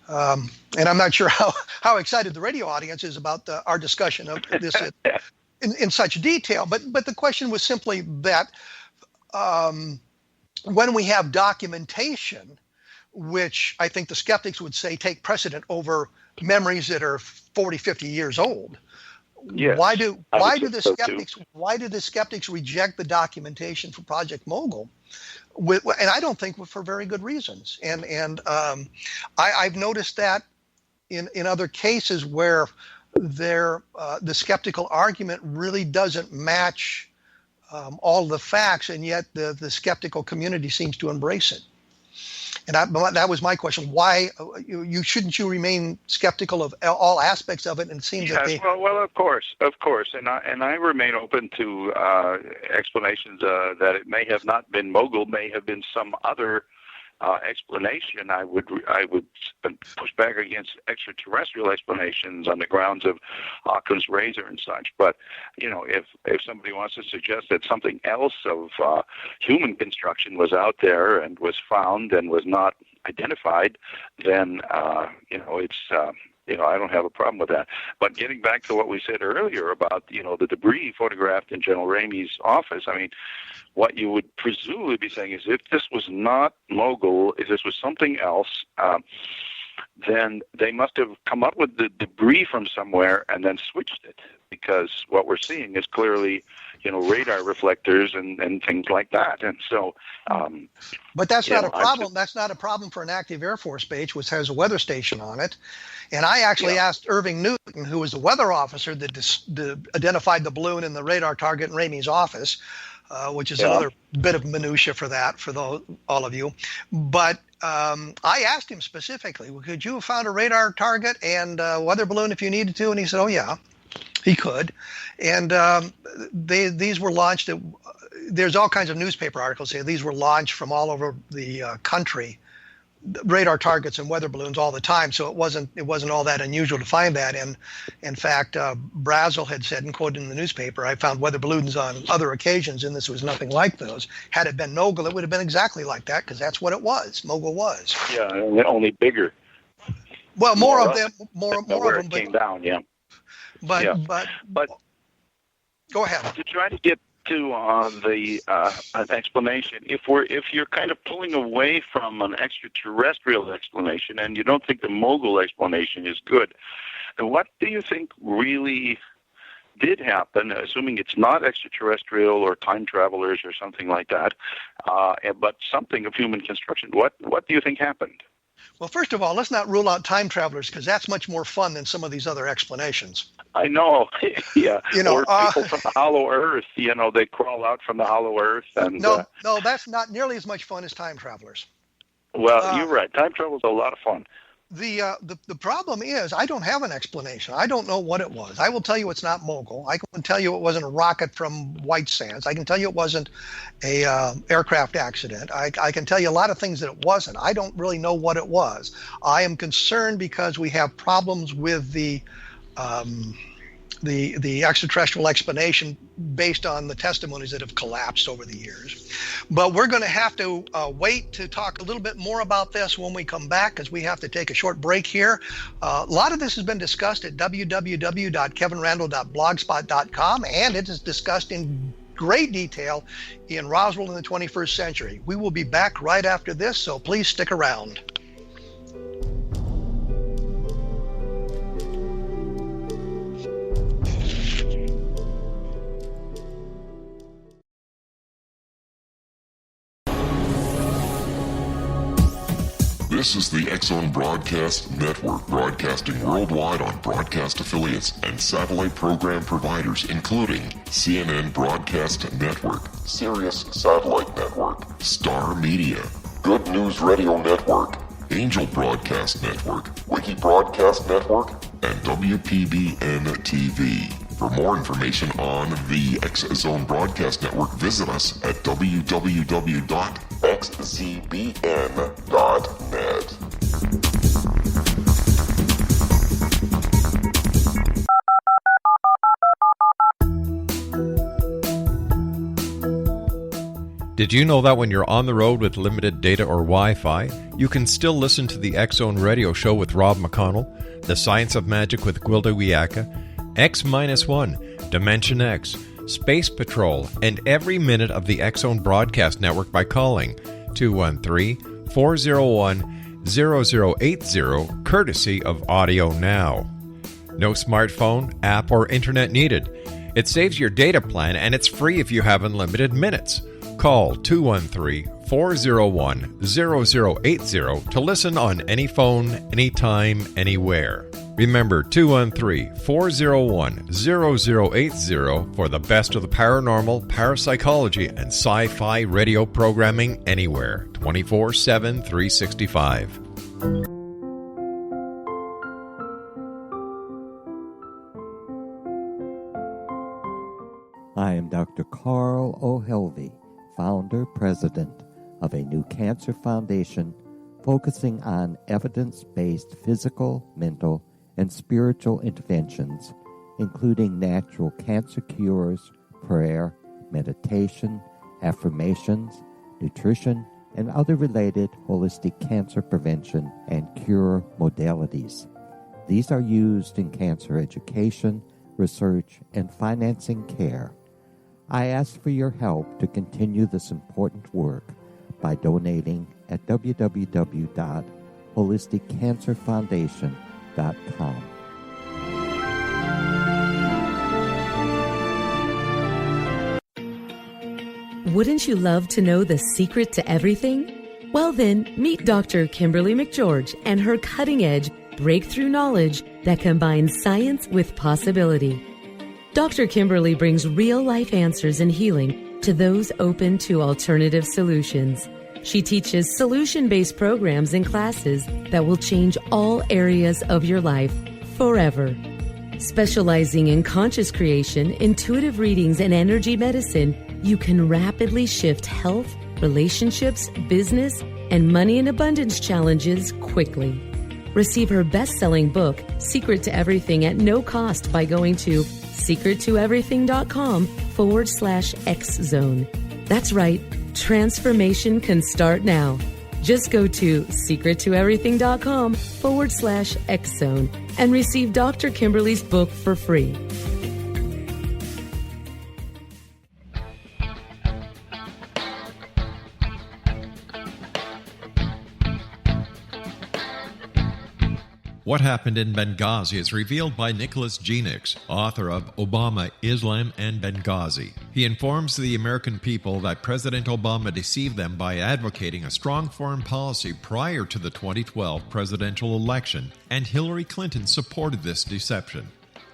And I'm not sure how excited the radio audience is about our discussion of this in such detail. But the question was simply that when we have documentation, which I think the skeptics would say take precedent over memories that are 40, 50 years old. Yes, why do the skeptics reject the documentation for Project Mogul? And I don't think for very good reasons. And I've noticed that in other cases where the skeptical argument really doesn't match all the facts, and yet the skeptical community seems to embrace it. And that was my question. Why shouldn't you remain skeptical of all aspects of it? And it seems that they... Well, of course, and I remain open to explanations that it may have not been Mogul, may have been some other explanation. I would push back against extraterrestrial explanations on the grounds of Occam's razor and such. But if somebody wants to suggest that something else of human construction was out there and was found and was not identified, then it's I don't have a problem with that. But getting back to what we said earlier about the debris photographed in General Ramey's office, I mean, what you would presumably be saying is if this was not Mogul, if this was something else, then they must have come up with the debris from somewhere and then switched it, because what we're seeing is clearly radar reflectors and things like that. And so but that's not a problem. That's not a problem for an active Air Force base, which has a weather station on it. And I actually asked Irving Newton, who was the weather officer that identified the balloon in the radar target in Ramey's office, which is another bit of minutia for all of you. But I asked him specifically, could you have found a radar target and weather balloon if you needed to? And he said, oh, yeah, he could. And these were launched. There's all kinds of newspaper articles saying these were launched from all over the country, radar targets and weather balloons all the time. So it wasn't all that unusual to find that. And in fact, Brazel had said, and quoted in the newspaper, I found weather balloons on other occasions, and this was nothing like those. Had it been Mogul, it would have been exactly like that, because that's what it was. Mogul was. Yeah, only bigger. Well, more of them. More of them came down. Yeah. But go ahead. To try to get to an explanation, if you're kind of pulling away from an extraterrestrial explanation and you don't think the Mogul explanation is good, then what do you think really did happen, assuming it's not extraterrestrial or time travelers or something like that, but something of human construction? What do you think happened? Well, first of all, let's not rule out time travelers, because that's much more fun than some of these other explanations. I know, yeah. Or people from the hollow earth, they crawl out from the hollow earth. And no, that's not nearly as much fun as time travelers. Well, you're right. Time travel is a lot of fun. The problem is I don't have an explanation. I don't know what it was. I will tell you it's not Mogul. I can tell you it wasn't a rocket from White Sands. I can tell you it wasn't a aircraft accident. I can tell you a lot of things that it wasn't. I don't really know what it was. I am concerned because we have problems with the extraterrestrial explanation based on the testimonies that have collapsed over the years. But we're going to have to wait to talk a little bit more about this when we come back, because we have to take a short break here. A lot of this has been discussed at www.kevinrandle.blogspot.com, and it is discussed in great detail in Roswell in the 21st Century. We will be back right after this, so please stick around. This is the X-Zone Broadcast Network, broadcasting worldwide on broadcast affiliates and satellite program providers, including CNN Broadcast Network, Sirius Satellite Network, Star Media, Good News Radio Network, Angel Broadcast Network, Wiki Broadcast Network, and WPBN TV. For more information on the X-Zone Broadcast Network, visit us at www.xzbn.net. Did you know that when you're on the road with limited data or Wi-Fi, you can still listen to the X-Zone radio show with Rob McConnell, The Science of Magic with Gwilda Wiyaka, X-1, Dimension X, Space Patrol, and every minute of the X-Zone broadcast network by calling 213-401-0080, courtesy of Audio Now. No smartphone, app, or internet needed. It saves your data plan, and it's free if you have unlimited minutes. Call 213-401-0080 to listen on any phone, anytime, anywhere. Remember, 213-401-0080 for the best of the paranormal, parapsychology, and sci-fi radio programming anywhere, 24/7, 365. I am Dr. Carl O'Helvey, founder, president of a new cancer foundation focusing on evidence-based physical, mental, and spiritual interventions, including natural cancer cures, prayer, meditation, affirmations, nutrition, and other related holistic cancer prevention and cure modalities. These are used in cancer education, research, and financing care. I ask for your help to continue this important work by donating at www.holisticcancerfoundation.com. Wouldn't you love to know the secret to everything? Well then, meet Dr. Kimberly McGeorge and her cutting-edge breakthrough knowledge that combines science with possibility. Dr. Kimberly brings real-life answers and healing to those open to alternative solutions. She teaches solution-based programs and classes that will change all areas of your life forever. Specializing in conscious creation, intuitive readings, and energy medicine, you can rapidly shift health, relationships, business, and money and abundance challenges quickly. Receive her best-selling book, Secret to Everything, at no cost by going to secrettoeverything.com/X-Zone. That's right, transformation can start now. Just go to secrettoeverything.com/X-Zone and receive Dr. Kimberly's book for free. What Happened in Benghazi is revealed by Nicholas Genix, author of Obama, Islam, and Benghazi. He informs the American people that President Obama deceived them by advocating a strong foreign policy prior to the 2012 presidential election, and Hillary Clinton supported this deception.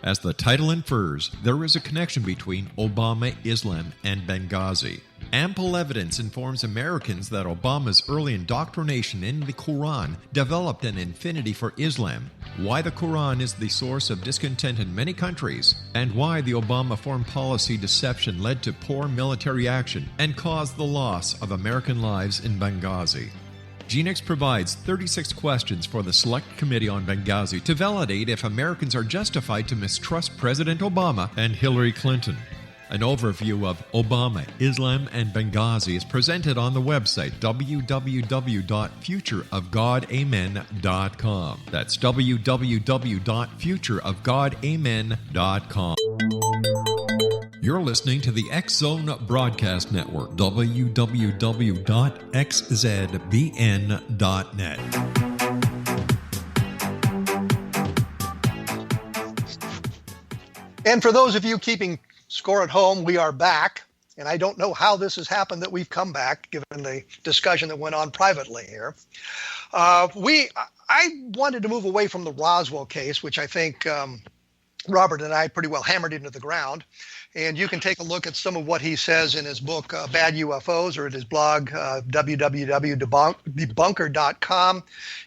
As the title infers, there is a connection between Obama, Islam, and Benghazi. Ample evidence informs Americans that Obama's early indoctrination in the Quran developed an affinity for Islam, why the Quran is the source of discontent in many countries, and why the Obama foreign policy deception led to poor military action and caused the loss of American lives in Benghazi. Genix provides 36 questions for the Select Committee on Benghazi to validate if Americans are justified to mistrust President Obama and Hillary Clinton. An overview of Obama, Islam, and Benghazi is presented on the website www.futureofgodamen.com. That's www.futureofgodamen.com. You're listening to the X-Zone Broadcast Network, www.xzbn.net. And for those of you keeping score at home, we are back. And I don't know how this has happened that we've come back, given the discussion that went on privately here. I wanted to move away from the Roswell case, which I think Robert and I pretty well hammered into the ground. And you can take a look at some of what he says in his book, Bad UFOs, or at his blog, www.debunker.com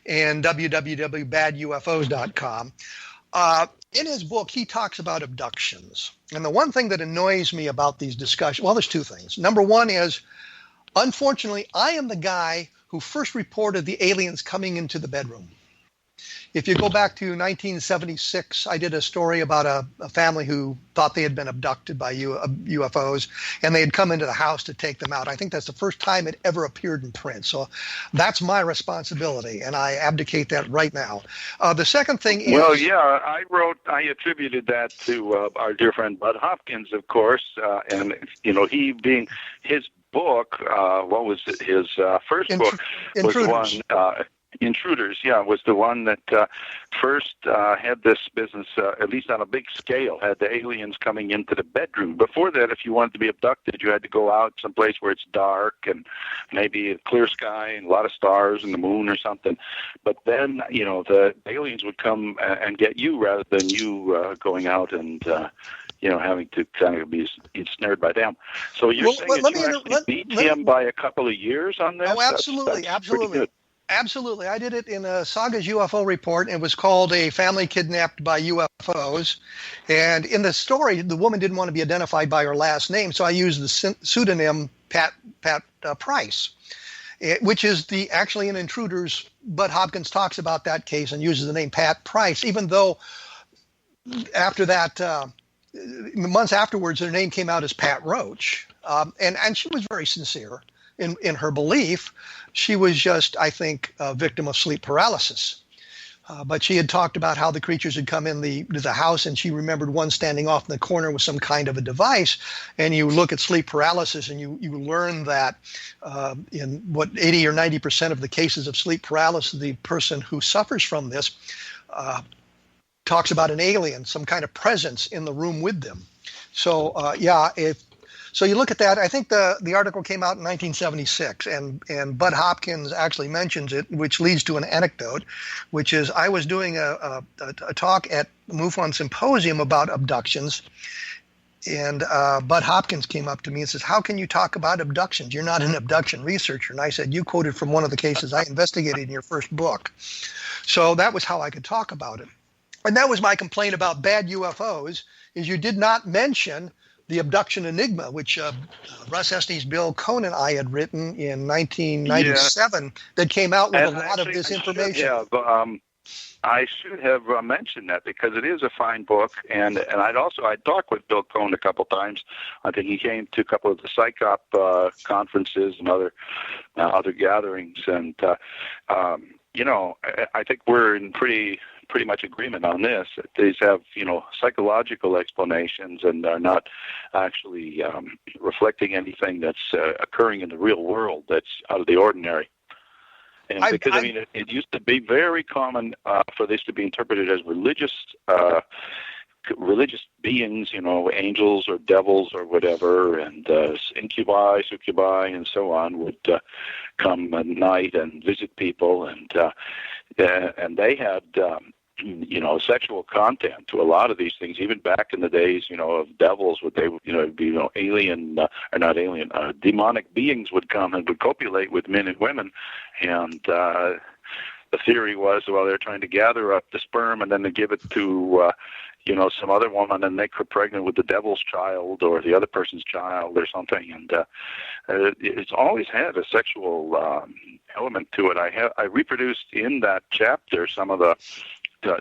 and www.badufos.com. In his book, he talks about abductions. And the one thing that annoys me about these discussions, well, there's two things. Number one is, unfortunately, I am the guy who first reported the aliens coming into the bedroom. If you go back to 1976, I did a story about a family who thought they had been abducted by UFOs, and they had come into the house to take them out. I think that's the first time it ever appeared in print. So that's my responsibility, and I abdicate that right now. The second thing is... Well, yeah, I attributed that to our dear friend Bud Hopkins, of course, and, he being his book, what was it? His first book was the one... Intruders, was the one that first had this business, at least on a big scale, had the aliens coming into the bedroom. Before that, if you wanted to be abducted, you had to go out someplace where it's dark and maybe a clear sky and a lot of stars and the moon or something. But then, the aliens would come and get you rather than you going out and... having to kind of be ensnared by them. So you're saying that you beat him by a couple of years on this? Oh, absolutely, absolutely. Absolutely. I did it in a Saga's UFO report. It was called A Family Kidnapped by UFOs. And in the story, the woman didn't want to be identified by her last name, so I used the pseudonym Pat Price, which is actually in Intruders. Bud Hopkins talks about that case and uses the name Pat Price, even though after that, months afterwards, her name came out as Pat Roach. And she was very sincere in her belief. She was just, I think, a victim of sleep paralysis. But she had talked about how the creatures had come in the house, and she remembered one standing off in the corner with some kind of a device. And you look at sleep paralysis, and you learn that in 80 or 90% of the cases of sleep paralysis, the person who suffers from this talks about an alien, some kind of presence in the room with them. So, So you look at that. I think the article came out in 1976, and Bud Hopkins actually mentions it, which leads to an anecdote, which is I was doing a talk at the MUFON Symposium about abductions, and Bud Hopkins came up to me and says, "How can you talk about abductions? You're not an abduction researcher." And I said, "You quoted from one of the cases I investigated in your first book." So that was how I could talk about it. And that was my complaint about Bad UFOs, is you did not mention the abduction enigma, which Russ Estes, Bill Cohn, and I had written in 1997 that came out with a lot of this information. I should have mentioned that because it is a fine book, and I talked with Bill Cohn a couple times. I think he came to a couple of the PsyCop conferences and other gatherings, and I think we're in pretty much agreement on this. These have, psychological explanations and are not actually reflecting anything that's occurring in the real world that's out of the ordinary. And it used to be very common for this to be interpreted as religious beings, angels or devils or whatever, and incubi, succubi, and so on would come at night and visit people, and they had sexual content to a lot of these things, even back in the days, of devils, would they, be, alien, or not alien, demonic beings would come and would copulate with men and women. And the theory was, they're trying to gather up the sperm and then they give it to, some other woman, and make her pregnant with the devil's child or the other person's child or something. And it's always had a sexual element to it. I reproduced in that chapter some of the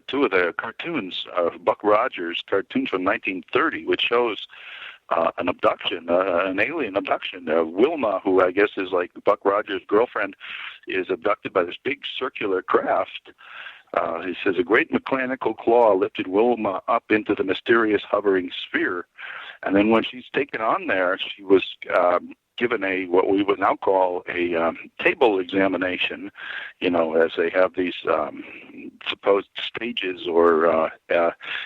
two of the cartoons of Buck Rogers, cartoons from 1930, which shows an abduction, an alien abduction. Wilma, who I guess is like Buck Rogers' girlfriend, is abducted by this big circular craft. He says, a great mechanical claw lifted Wilma up into the mysterious hovering sphere. And then when she's taken on there, she was given what we would now call a table examination, as they have these supposed stages or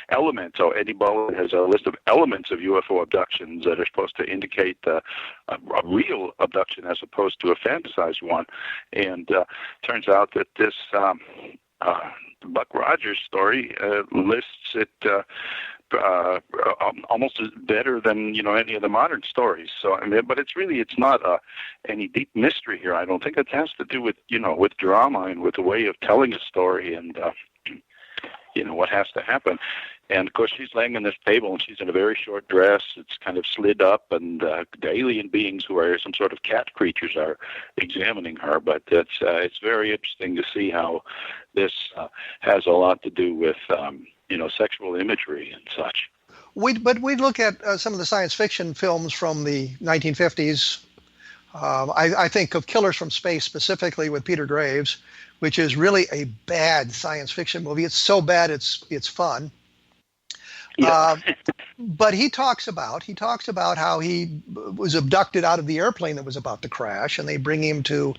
elements. So Eddie Ball has a list of elements of UFO abductions that are supposed to indicate a real abduction as opposed to a fantasized one. And turns out that this Buck Rogers story lists it almost as better than any of the modern stories. So but it's not any deep mystery here. I don't think it has to do with with drama and with the way of telling a story and what has to happen. And of course, she's laying on this table, and she's in a very short dress. It's kind of slid up, and the alien beings, who are some sort of cat creatures, are examining her. But it's very interesting to see how this has a lot to do with sexual imagery and such. But we look at some of the science fiction films from the 1950s. I think of Killers from Space specifically with Peter Graves, which is really a bad science fiction movie. It's so bad it's fun. Yeah. But he talks about how he was abducted out of the airplane that was about to crash, and they bring him to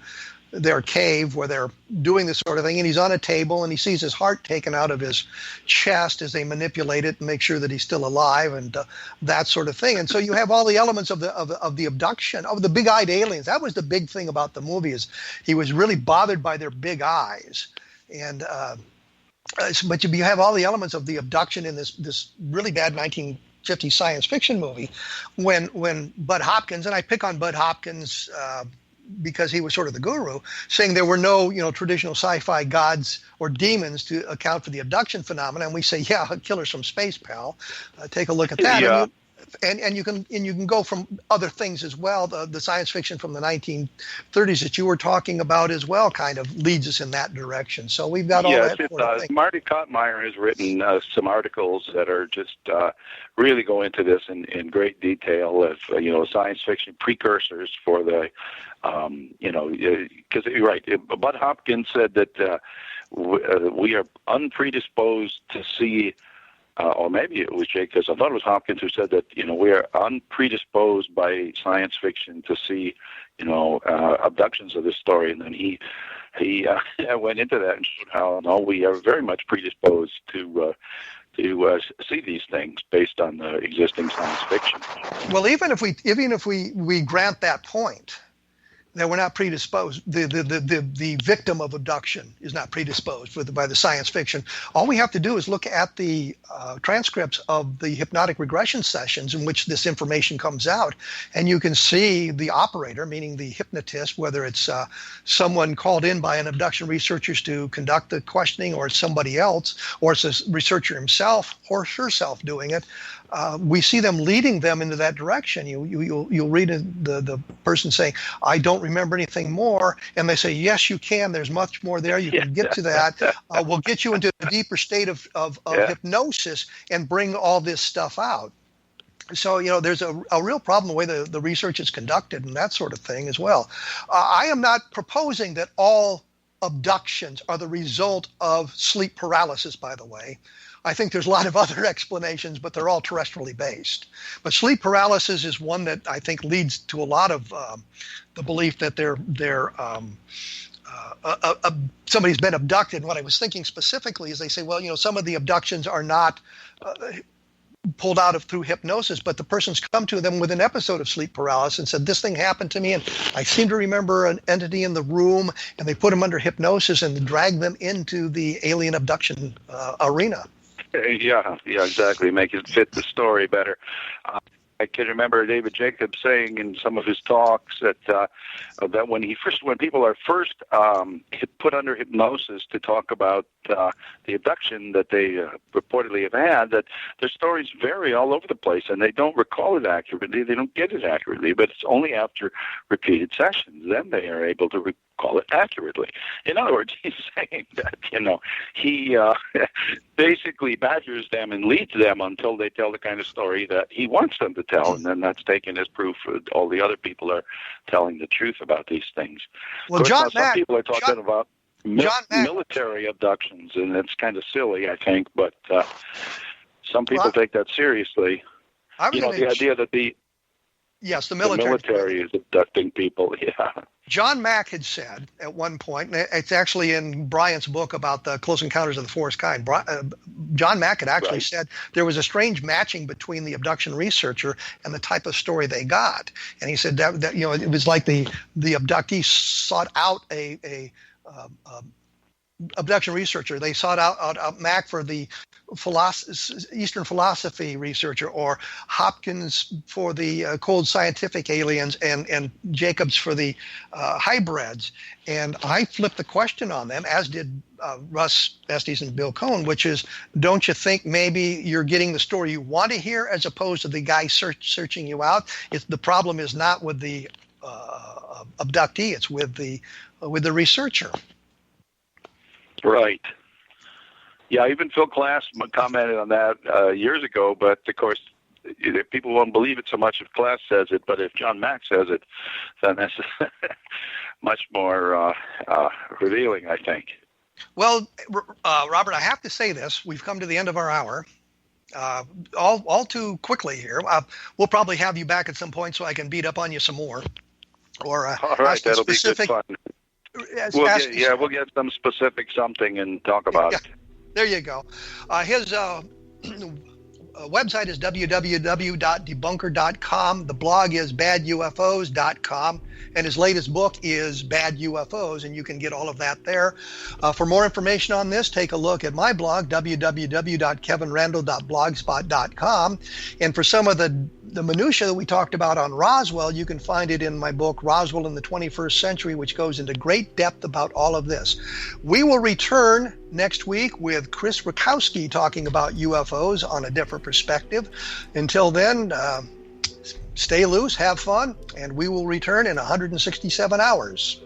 their cave where they're doing this sort of thing, and he's on a table and he sees his heart taken out of his chest as they manipulate it and make sure that he's still alive, and that sort of thing. And so you have all the elements of the abduction of the big-eyed aliens. That was the big thing about the movie, is he was really bothered by their big eyes. And but you have all the elements of the abduction in this really bad 1950 science fiction movie when Bud Hopkins, and I pick on Bud Hopkins because he was sort of the guru, saying there were no traditional sci-fi gods or demons to account for the abduction phenomenon. And we say, yeah, Killers from Space, pal. Take a look at that. Yeah. And you can go from other things as well. The science fiction from the 1930s that you were talking about as well kind of leads us in that direction. So we've got all that. Yes, it does. Marty Kottmeyer has written some articles that are just really go into this in great detail of science fiction precursors for the because you're right. Bud Hopkins said that we are unpredisposed to see. Or maybe it was Jake, because I thought it was Hopkins who said that, we are unpredisposed by science fiction to see, abductions of this story. And then he went into that and showed how, no, we are very much predisposed to see these things based on the existing science fiction. Well, even if we grant that point, that we're not predisposed, the victim of abduction is not predisposed by the science fiction. All we have to do is look at the transcripts of the hypnotic regression sessions in which this information comes out, and you can see the operator, meaning the hypnotist, whether it's someone called in by an abduction researchers to conduct the questioning, or it's somebody else, or it's a researcher himself or herself doing it. We see them leading them into that direction. You'll read the person saying, "I don't remember anything more," and they say, "Yes, you can. There's much more there. You can get to that. We'll get you into a deeper state of hypnosis and bring all this stuff out." So there's a real problem the way the research is conducted and that sort of thing as well. I am not proposing that all abductions are the result of sleep paralysis, by the way. I think there's a lot of other explanations, but they're all terrestrially based. But sleep paralysis is one that I think leads to a lot of the belief that somebody's been abducted. And what I was thinking specifically is they say, well, some of the abductions are not pulled out through hypnosis, but the person's come to them with an episode of sleep paralysis and said, this thing happened to me, and I seem to remember an entity in the room, and they put them under hypnosis and drag them into the alien abduction arena. Yeah, exactly. Make it fit the story better. I can remember David Jacobs saying in some of his talks that when people are first put under hypnosis to talk about the abduction that they reportedly have had, that their stories vary all over the place, and they don't recall it accurately. They don't get it accurately, but it's only after repeated sessions then they are able to recall it accurately. In other words, he's saying that he basically badgers them and leads them until they tell the kind of story that he wants them to tell, and then that's taken as proof that all the other people are telling the truth about these things. Well, some people are talking about military abductions, and it's kind of silly, I think, but some people take that seriously. The idea that the military is abducting people. Yeah. John Mack had said at one point, and it's actually in Bryant's book about the Close Encounters of the Fourth Kind. John Mack had actually said there was a strange matching between the abduction researcher and the type of story they got, and he said that it was like the abductee sought out a abduction researcher. They sought out Mack for Eastern philosophy researcher, or Hopkins for the cold scientific aliens, and Jacobs for the hybrids. And I flipped the question on them, as did Russ Estes and Bill Cohn, which is, don't you think maybe you're getting the story you want to hear as opposed to the guy searching you out? The problem is not with the abductee, it's with the researcher. Right. Yeah, even Phil Klass commented on that years ago, but of course, people won't believe it so much if Klass says it, but if John Mack says it, then that's much more revealing, I think. Well, Robert, I have to say this. We've come to the end of our hour. All too quickly here. We'll probably have you back at some point so I can beat up on you some more. Or all right, that'll be good fun. We'll get some specific something and talk about it. There you go. His website is www.debunker.com. The blog is badufos.com. And his latest book is Bad UFOs, and you can get all of that there. For more information on this, take a look at my blog, www.kevinrandle.blogspot.com. And for some of the minutia that we talked about on Roswell, you can find it in my book, Roswell in the 21st Century, which goes into great depth about all of this. We will return next week with Chris Rakowski talking about UFOs on a different perspective. Until then, stay loose, have fun, and we will return in 167 hours.